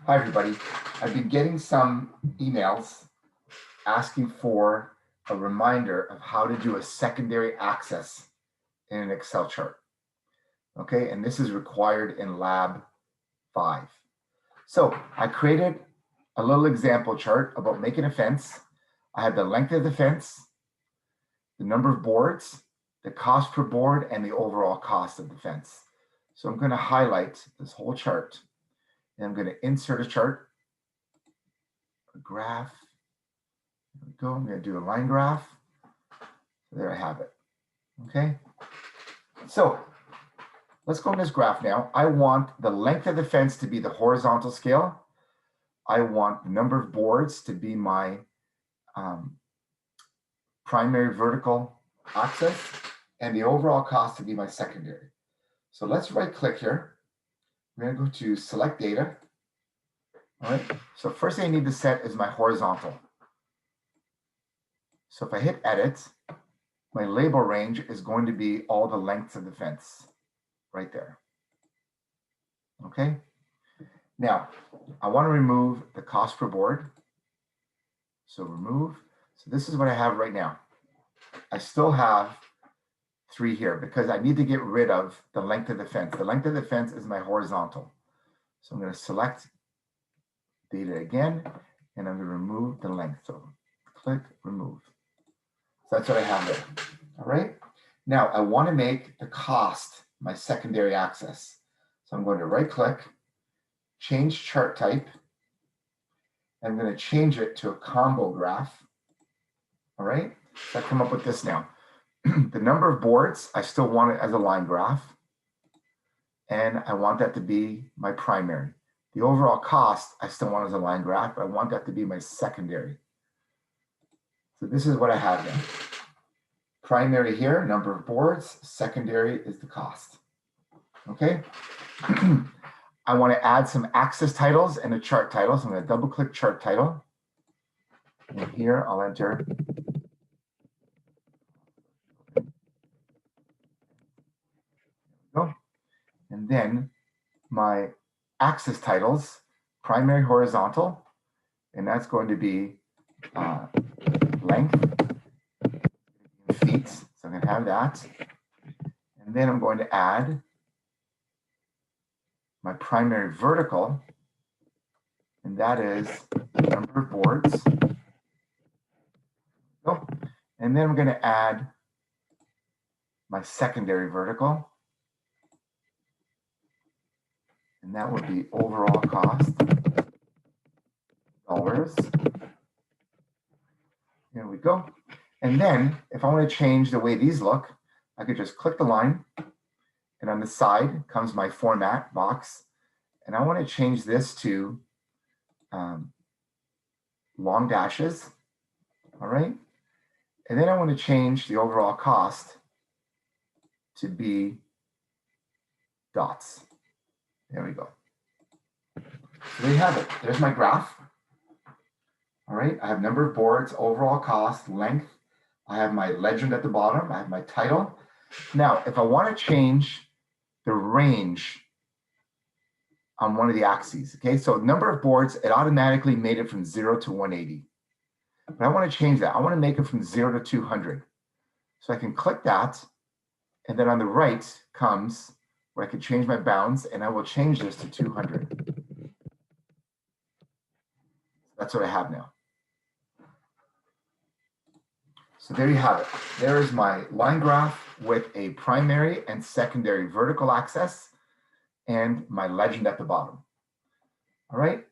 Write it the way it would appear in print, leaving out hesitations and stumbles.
Hi, everybody. I've been getting some emails asking for a reminder of how to do a secondary access in an Excel chart. Okay, and this is required in Lab 5. So I created a little example chart about making a fence. I had the length of the fence, the number of boards, the cost per board, and the overall cost of the fence. So I'm going to highlight this whole chart, and I'm going to insert a chart, a graph. There we go. I'm going to do a line graph. There I have it. Okay. So let's go in this graph now. I want the length of the fence to be the horizontal scale. I want the number of boards to be my primary vertical axis, and the overall cost to be my secondary. So let's right click here. We're going to go to select data. All right. So first thing I need to set is my horizontal. So if I hit edit, my label range is going to be all the lengths of the fence right there. Okay. Now I want to remove the cost per board. So remove. So this is what I have right now. I still have 3 here because I need to get rid of the length of the fence. The length of the fence is my horizontal. So I'm going to select data again, and I'm going to remove the length. So click remove. So that's what I have there. All right. Now I want to make the cost my secondary axis. So I'm going to right click, change chart type. I'm going to change it to a combo graph. All right. So I come up with this now. The number of boards, I still want it as a line graph. And I want that to be my primary. The overall cost, I still want as a line graph, but I want that to be my secondary. So this is what I have then. Primary here, number of boards. Secondary is the cost. Okay. I want to add some axis titles and a chart title. So I'm going to double click chart title. And here I'll enter and then my axis titles, primary horizontal, and that's going to be length in feet. So I'm going to have that. And then I'm going to add my primary vertical, and that is the number of boards. Oh, and then I'm going to add my secondary vertical, and that would be overall cost, dollars. Here we go. And then if I want to change the way these look, I could just click the line, and on the side comes my format box. And I want to change this to long dashes. All right. And then I want to change the overall cost to be dots. There we go. So there you have it. There's my graph. All right. I have number of boards, overall cost, length. I have my legend at the bottom. I have my title. Now, if I want to change the range on one of the axes, okay, so number of boards, it automatically made it from 0 to 180. But I want to change that. I want to make it from 0 to 200. So I can click that, and then on the right comes where I can change my bounds, and I will change this to 200. That's what I have now. So there you have it. There is my line graph with a primary and secondary vertical axis and my legend at the bottom. All right.